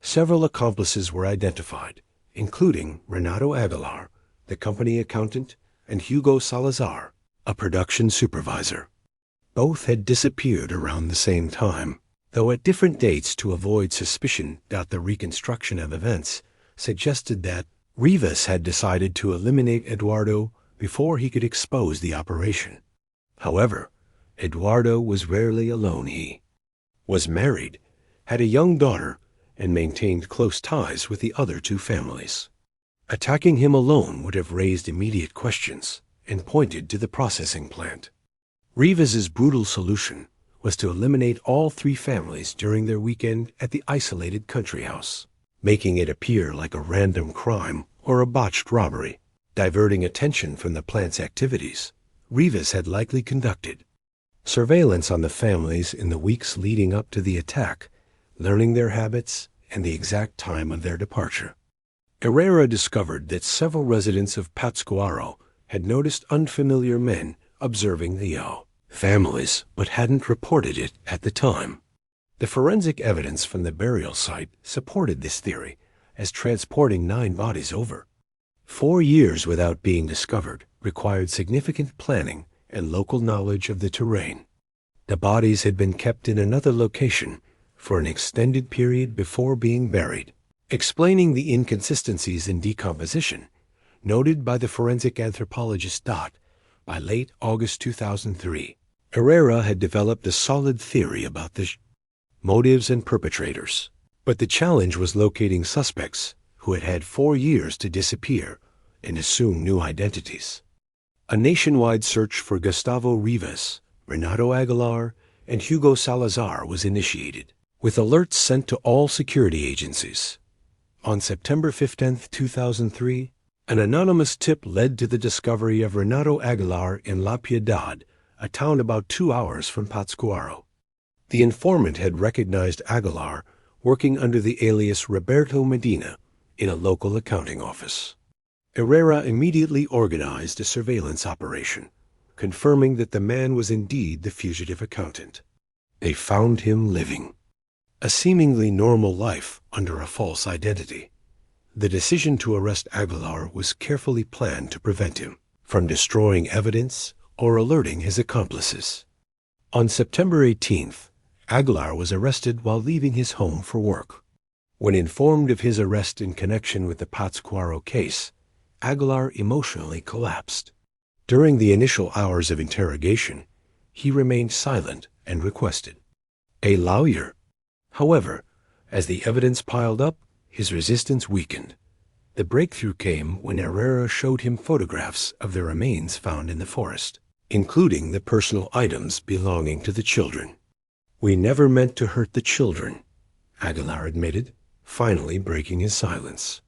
Several accomplices were identified, including Renato Aguilar, the company accountant, and Hugo Salazar, a production supervisor. Both had disappeared around the same time, though at different dates to avoid suspicion. The reconstruction of events suggested that Rivas had decided to eliminate Eduardo before he could expose the operation. However, Eduardo was rarely alone. He was married, had a young daughter, and maintained close ties with the other two families. Attacking him alone would have raised immediate questions and pointed to the processing plant. Rivas's brutal solution was to eliminate all three families during their weekend at the isolated country house, making it appear like a random crime or a botched robbery, diverting attention from the plant's activities Rivas had likely conducted. Surveillance on the families in the weeks leading up to the attack, learning their habits and the exact time of their departure. Herrera discovered that several residents of Pátzcuaro had noticed unfamiliar men observing the families, but hadn't reported it at the time. The forensic evidence from the burial site supported this theory, as transporting 9 bodies over 4 years without being discovered required significant planning and local knowledge of the terrain. The bodies had been kept in another location for an extended period before being buried, explaining the inconsistencies in decomposition noted by the forensic anthropologist Dot. By late August 2003, Herrera had developed a solid theory about the motives and perpetrators, but the challenge was locating suspects who had had 4 years to disappear and assume new identities. A nationwide search for Gustavo Rivas, Renato Aguilar, and Hugo Salazar was initiated, with alerts sent to all security agencies. On September 15, 2003, an anonymous tip led to the discovery of Renato Aguilar in La Piedad, a town about 2 hours from Pátzcuaro. The informant had recognized Aguilar working under the alias Roberto Medina in a local accounting office. Herrera immediately organized a surveillance operation, confirming that the man was indeed the fugitive accountant. They found him living a seemingly normal life under a false identity. The decision to arrest Aguilar was carefully planned to prevent him from destroying evidence or alerting his accomplices. On September 18th, Aguilar was arrested while leaving his home for work. When informed of his arrest in connection with the Pátzcuaro case, Aguilar emotionally collapsed. During the initial hours of interrogation, he remained silent and requested a lawyer. However, as the evidence piled up, his resistance weakened. The breakthrough came when Herrera showed him photographs of the remains found in the forest, including the personal items belonging to the children. "We never meant to hurt the children," Aguilar admitted, finally breaking his silence.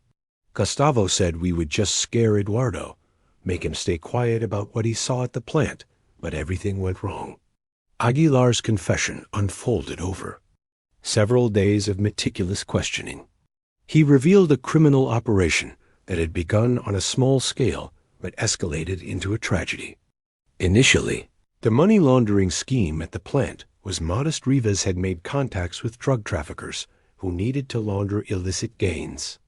"Gustavo said we would just scare Eduardo, make him stay quiet about what he saw at the plant, but everything went wrong." Aguilar's confession unfolded over several days of meticulous questioning. He revealed a criminal operation that had begun on a small scale but escalated into a tragedy. Initially, the money laundering scheme at the plant was modest. Rivas had made contacts with drug traffickers who needed to launder illicit gains.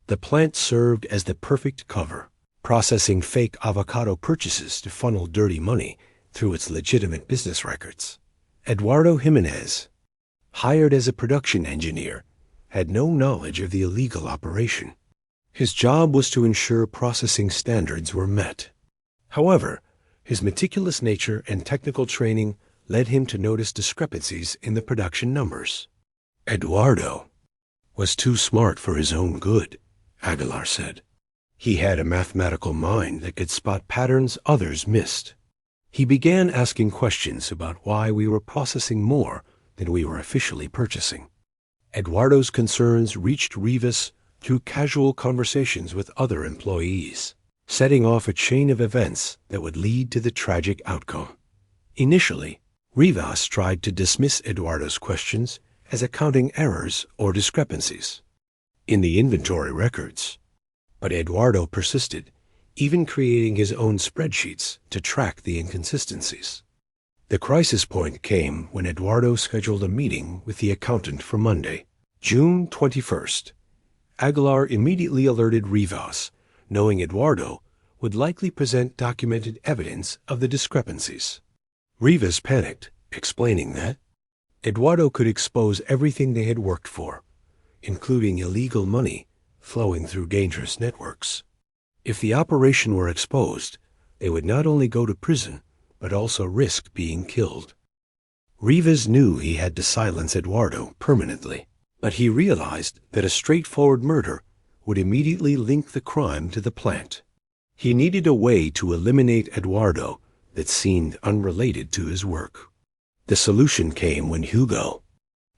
The plant served as the perfect cover, processing fake avocado purchases to funnel dirty money through its legitimate business records. Eduardo Jimenez, hired as a production engineer, had no knowledge of the illegal operation. His job was to ensure processing standards were met. However, his meticulous nature and technical training led him to notice discrepancies in the production numbers. Eduardo was too smart for his own good, Aguilar said. He had a mathematical mind that could spot patterns others missed. He began asking questions about why we were processing more than we were officially purchasing. Eduardo's concerns reached Rivas through casual conversations with other employees, setting off a chain of events that would lead to the tragic outcome. Initially, Rivas tried to dismiss Eduardo's questions as accounting errors or discrepancies in the inventory records, but Eduardo persisted, even creating his own spreadsheets to track the inconsistencies. The crisis point came when Eduardo scheduled a meeting with the accountant for Monday, June 21st. Aguilar immediately alerted Rivas, knowing Eduardo would likely present documented evidence of the discrepancies. Rivas panicked, explaining that Eduardo could expose everything they had worked for, including illegal money flowing through dangerous networks. If the operation were exposed, they would not only go to prison, but also risk being killed. Rivas knew he had to silence Eduardo permanently, But he realized that a straightforward murder would immediately link the crime to the plant. He needed a way to eliminate Eduardo that seemed unrelated to his work. The solution came when Hugo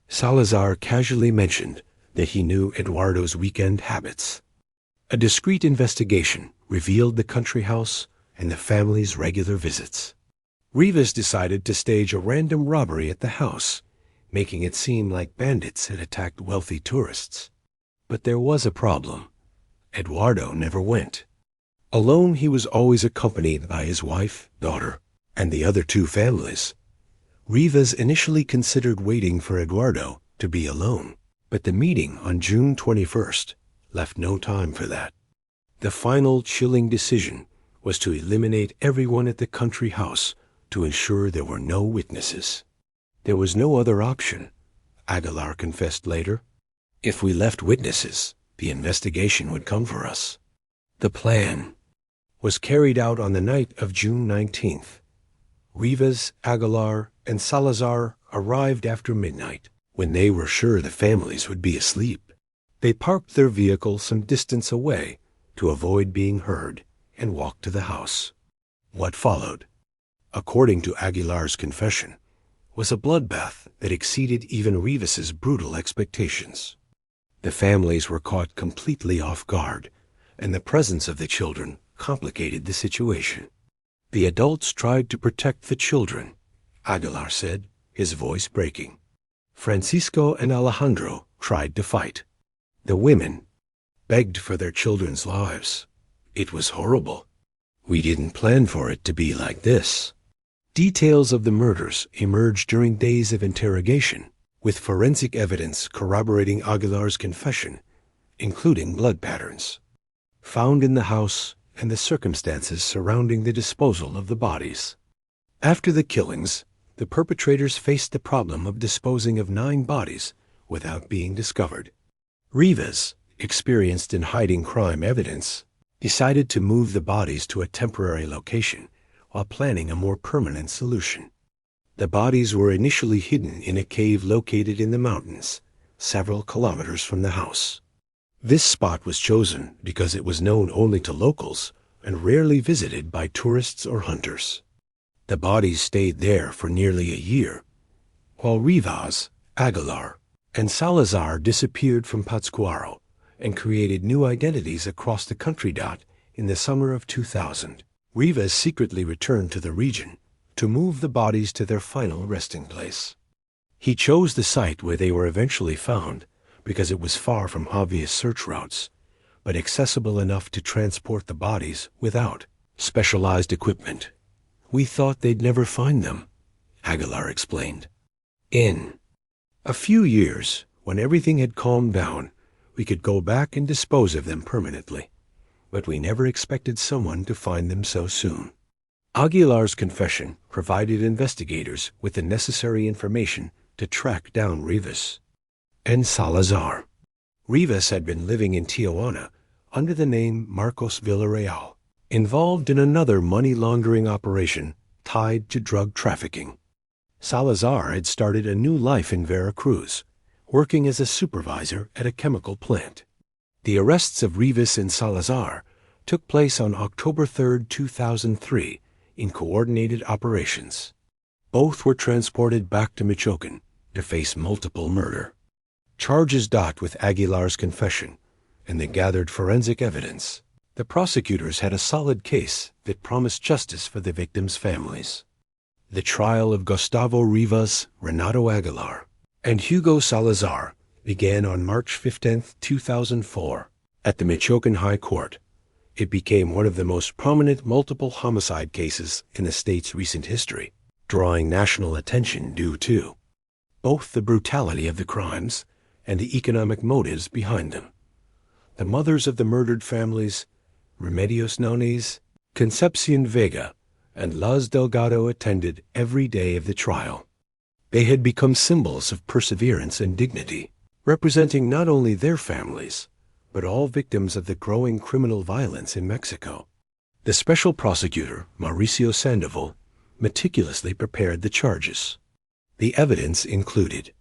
Salazar casually mentioned that he knew Eduardo's weekend habits. A discreet investigation revealed the country house and the family's regular visits. Rivas decided to stage a random robbery at the house, making it seem like bandits had attacked wealthy tourists. But there was a problem. Eduardo never went. Alone, he was always accompanied by his wife, daughter, and the other two families. Rivas initially considered waiting for Eduardo to be alone, but the meeting on June 21st left no time for that. The final chilling decision was to eliminate everyone at the country house to ensure there were no witnesses. There was no other option, Aguilar confessed later. If we left witnesses, the investigation would come for us. The plan was carried out on the night of June 19th. Rivas, Aguilar, and Salazar arrived after midnight, when they were sure the families would be asleep. They parked their vehicle some distance away to avoid being heard and walked to the house. What followed, according to Aguilar's confession, was a bloodbath that exceeded even Rivas's brutal expectations. The families were caught completely off guard, and the presence of the children complicated the situation. The adults tried to protect the children, Aguilar said, his voice breaking. Francisco and Alejandro tried to fight. The women begged for their children's lives. It was horrible. We didn't plan for it to be like this. Details of the murders emerged during days of interrogation, with forensic evidence corroborating Aguilar's confession, including blood patterns found in the house and the circumstances surrounding the disposal of the bodies. After the killings, the perpetrators faced the problem of disposing of 9 bodies without being discovered. Rivas, experienced in hiding crime evidence, decided to move the bodies to a temporary location while planning a more permanent solution. The bodies were initially hidden in a cave located in the mountains, several kilometers from the house. This spot was chosen because it was known only to locals and rarely visited by tourists or hunters. The bodies stayed there for nearly a year, while Rivas, Aguilar, and Salazar disappeared from Pátzcuaro and created new identities across the country. In the summer of 2000, Rivas secretly returned to the region to move the bodies to their final resting place. He chose the site where they were eventually found because it was far from obvious search routes, but accessible enough to transport the bodies without specialized equipment. We thought they'd never find them, Aguilar explained. In a few years, when everything had calmed down, we could go back and dispose of them permanently, but we never expected someone to find them so soon. Aguilar's confession provided investigators with the necessary information to track down Rivas and Salazar. Rivas had been living in Tijuana under the name Marcos Villarreal, involved in another money-laundering operation tied to drug trafficking. Salazar had started a new life in Veracruz, working as a supervisor at a chemical plant. The arrests of Rivas and Salazar took place on October 3, 2003, in coordinated operations. Both were transported back to Michoacán to face multiple murder charges. With Aguilar's confession and the gathered forensic evidence, the prosecutors had a solid case that promised justice for the victims' families. The trial of Gustavo Rivas, Renato Aguilar, and Hugo Salazar began on March 15, 2004, at the Michoacán High Court. It became one of the most prominent multiple homicide cases in the state's recent history, drawing national attention due to both the brutality of the crimes and the economic motives behind them. The mothers of the murdered families, Remedios Nones, Concepcion Vega, and Luz Delgado, attended every day of the trial. They had become symbols of perseverance and dignity, representing not only their families, but all victims of the growing criminal violence in Mexico. The special prosecutor, Mauricio Sandoval, meticulously prepared the charges. The evidence included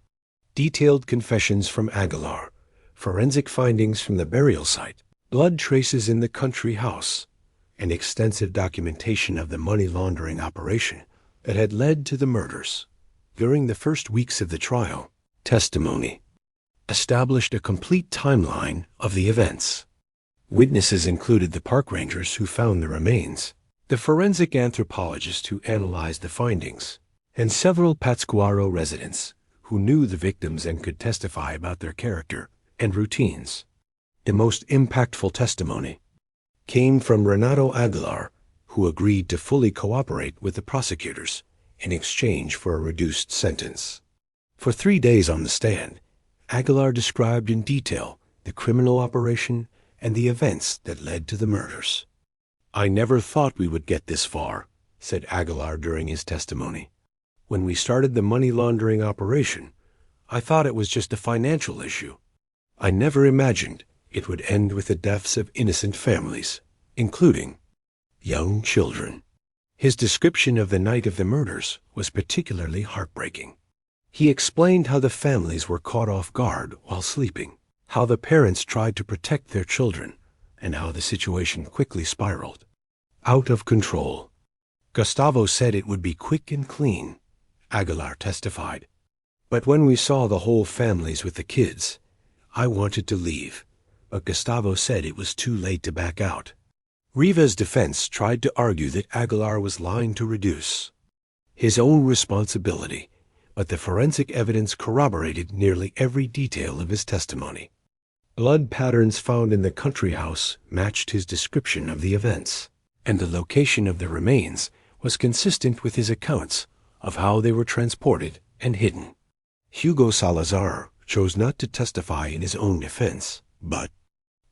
Detailed confessions from Aguilar, forensic findings from the burial site, blood traces in the country house, and extensive documentation of the money laundering operation that had led to the murders. During the first weeks of the trial, testimony established a complete timeline of the events. Witnesses included the park rangers who found the remains, the forensic anthropologist who analyzed the findings, and several Pátzcuaro residents who knew the victims and could testify about their character and routines. The most impactful testimony came from Renato Aguilar, who agreed to fully cooperate with the prosecutors in exchange for a reduced sentence. For 3 days on the stand, Aguilar described in detail the criminal operation and the events that led to the murders. "I never thought we would get this far," said Aguilar during his testimony. "When we started the money laundering operation, I thought it was just a financial issue. I never imagined it would end with the deaths of innocent families, including young children." His description of the night of the murders was particularly heartbreaking. He explained how the families were caught off guard while sleeping, how the parents tried to protect their children, and how the situation quickly spiraled out of control. "Gustavo said it would be quick and clean," Aguilar testified. "But when we saw the whole families with the kids, I wanted to leave, but Gustavo said it was too late to back out." Rivas' defense tried to argue that Aguilar was lying to reduce his own responsibility, but the forensic evidence corroborated nearly every detail of his testimony. Blood patterns found in the country house matched his description of the events, and the location of the remains was consistent with his accounts of how they were transported and hidden. Hugo Salazar chose not to testify in his own defense, but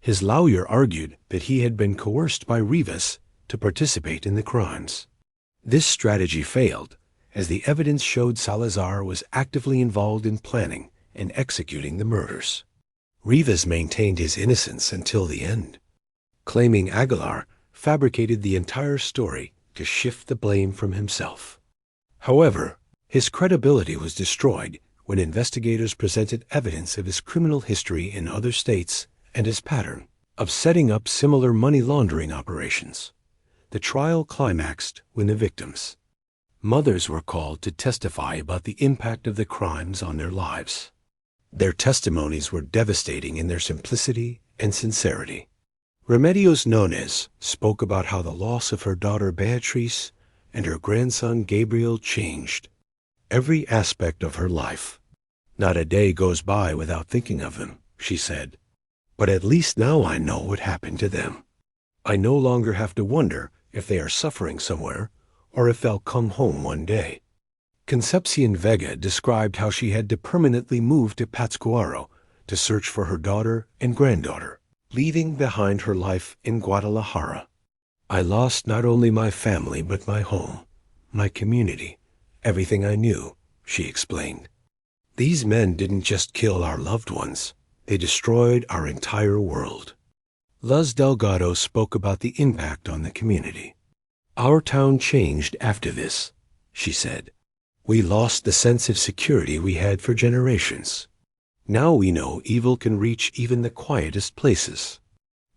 his lawyer argued that he had been coerced by Rivas to participate in the crimes. This strategy failed, as the evidence showed Salazar was actively involved in planning and executing the murders. Rivas maintained his innocence until the end, claiming Aguilar fabricated the entire story to shift the blame from himself. However, his credibility was destroyed when investigators presented evidence of his criminal history in other states and his pattern of setting up similar money laundering operations. The trial climaxed when the victims' mothers were called to testify about the impact of the crimes on their lives. Their testimonies were devastating in their simplicity and sincerity. Remedios Nones spoke about how the loss of her daughter Beatriz and her grandson Gabriel changed every aspect of her life. "Not a day goes by without thinking of them," she said. "But at least now I know what happened to them. I no longer have to wonder if they are suffering somewhere or if they'll come home one day." Concepcion Vega described how she had to permanently move to Pátzcuaro to search for her daughter and granddaughter, leaving behind her life in Guadalajara. "I lost not only my family but my home, my community, everything I knew," she explained. "These men didn't just kill our loved ones, they destroyed our entire world." Luz Delgado spoke about the impact on the community. "Our town changed after this," she said. "We lost the sense of security we had for generations. Now we know evil can reach even the quietest places."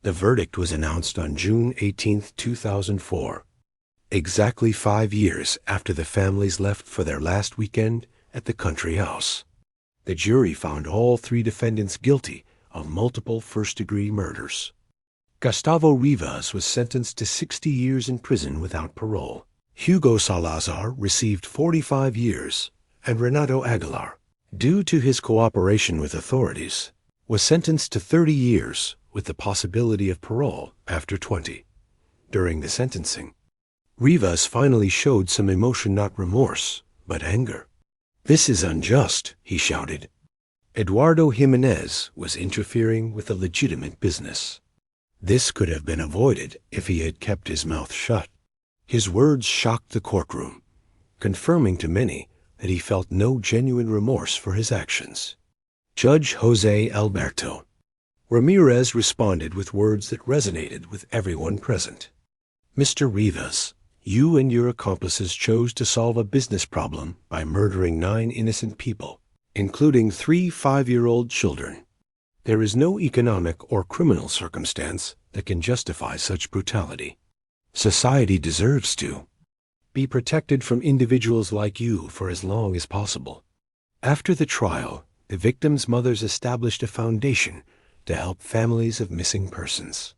The verdict was announced on June 18, 2004, exactly 5 years after the families left for their last weekend at the country house. The jury found all 3 defendants guilty of multiple first-degree murders. Gustavo Rivas was sentenced to 60 years in prison without parole. Hugo Salazar received 45 years, and Renato Aguilar, due to his cooperation with authorities, was sentenced to 30 years with the possibility of parole after 20. During the sentencing, Rivas finally showed some emotion, not remorse, but anger. "This is unjust," he shouted. Eduardo Jimenez was interfering with a legitimate business. This could have been avoided if he had kept his mouth shut. His words shocked the courtroom, confirming to many that he felt no genuine remorse for his actions. Judge Jose Alberto Ramirez responded with words that resonated with everyone present. "Mr. Rivas, you and your accomplices chose to solve a business problem by murdering 9 innocent people. including 3 5-year-old children. There is no economic or criminal circumstance that can justify such brutality. Society deserves to be protected from individuals like you for as long as possible. After the trial, the victims' mothers established a foundation to help families of missing persons.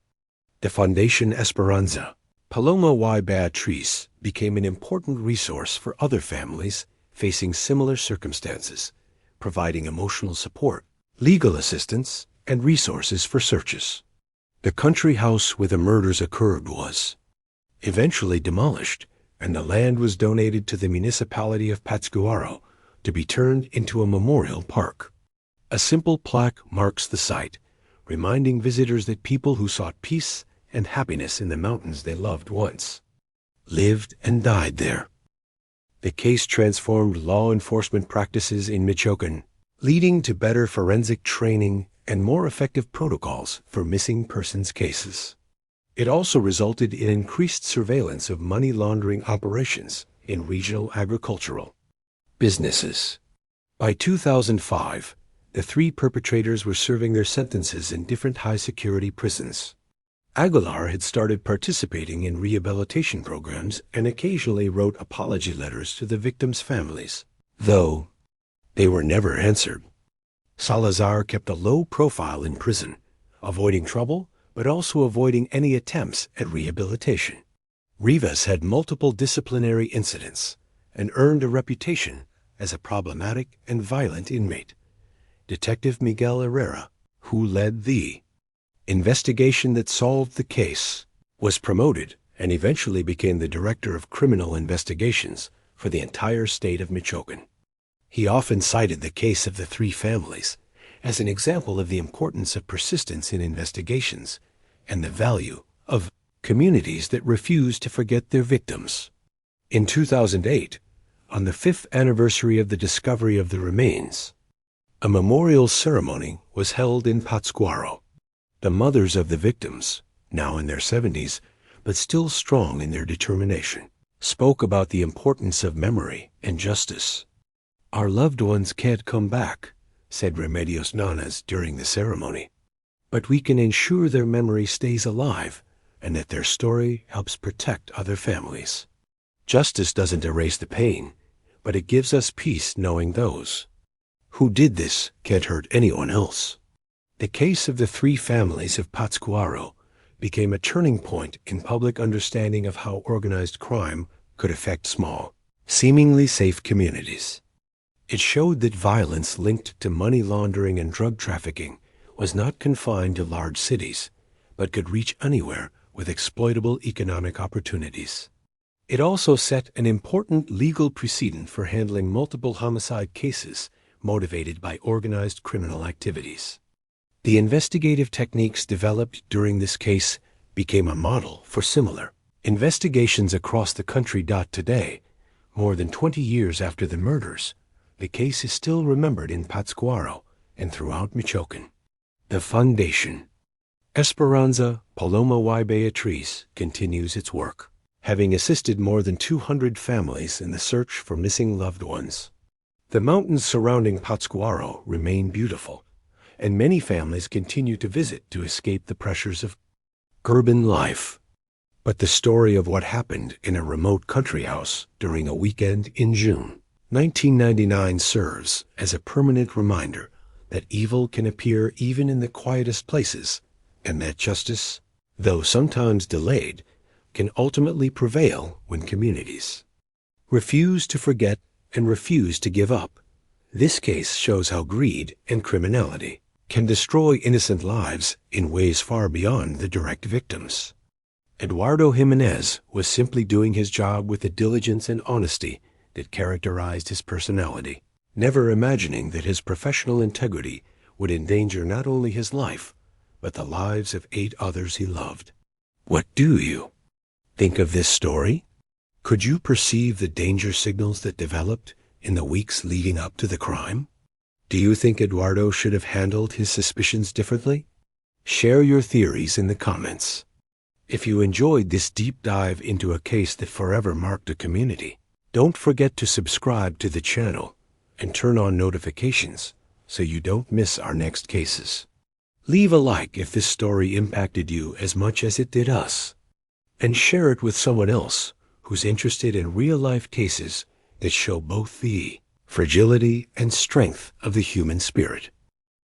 The Foundation Esperanza Paloma y Beatriz became an important resource for other families facing similar circumstances, providing emotional support, legal assistance, and resources for searches. The country house where the murders occurred was eventually demolished, and the land was donated to the municipality of Pátzcuaro to be turned into a memorial park. A simple plaque marks the site, reminding visitors that people who sought peace and happiness in the mountains they loved once lived and died there. The case transformed law enforcement practices in Michoacán, leading to better forensic training and more effective protocols for missing persons cases. It also resulted in increased surveillance of money laundering operations in regional agricultural businesses. By 2005, the 3 perpetrators were serving their sentences in different high-security prisons. Aguilar had started participating in rehabilitation programs and occasionally wrote apology letters to the victims' families, though they were never answered. Salazar kept a low profile in prison, avoiding trouble but also avoiding any attempts at rehabilitation. Rivas had multiple disciplinary incidents and earned a reputation as a problematic and violent inmate. Detective Miguel Herrera, who led the investigation that solved the case, was promoted and eventually became the Director of Criminal Investigations for the entire state of Michoacán. He often cited the case of the 3 families as an example of the importance of persistence in investigations and the value of communities that refuse to forget their victims. In 2008, on the 5th anniversary of the discovery of the remains, a memorial ceremony was held in Pátzcuaro. The mothers of the victims, now in their 70s, but still strong in their determination, spoke about the importance of memory and justice. "Our loved ones can't come back," said Remedios Nanas during the ceremony, "but we can ensure their memory stays alive and that their story helps protect other families. Justice doesn't erase the pain, but it gives us peace knowing those who did this can't hurt anyone else." The case of the 3 families of Pátzcuaro became a turning point in public understanding of how organized crime could affect small, seemingly safe communities. It showed that violence linked to money laundering and drug trafficking was not confined to large cities, but could reach anywhere with exploitable economic opportunities. It also set an important legal precedent for handling multiple homicide cases motivated by organized criminal activities. The investigative techniques developed during this case became a model for similar investigations across the country. Today, more than 20 years after the murders, the case is still remembered in Pátzcuaro and throughout Michoacán. The Foundation Esperanza Paloma y Beatriz continues its work, having assisted more than 200 families in the search for missing loved ones. The mountains surrounding Pátzcuaro remain beautiful, and many families continue to visit to escape the pressures of urban life. But the story of what happened in a remote country house during a weekend in June 1999 serves as a permanent reminder that evil can appear even in the quietest places, and that justice, though sometimes delayed, can ultimately prevail when communities refuse to forget and refuse to give up. This case shows how greed and criminality can destroy innocent lives in ways far beyond the direct victims. Eduardo Jimenez was simply doing his job with the diligence and honesty that characterized his personality, never imagining that his professional integrity would endanger not only his life, but the lives of 8 others he loved. What do you think of this story? Could you perceive the danger signals that developed in the weeks leading up to the crime? Do you think Eduardo should have handled his suspicions differently? Share your theories in the comments. If you enjoyed this deep dive into a case that forever marked a community, don't forget to subscribe to the channel and turn on notifications so you don't miss our next cases. Leave a like if this story impacted you as much as it did us, and share it with someone else who's interested in real-life cases that show both the fragility and strength of the human spirit.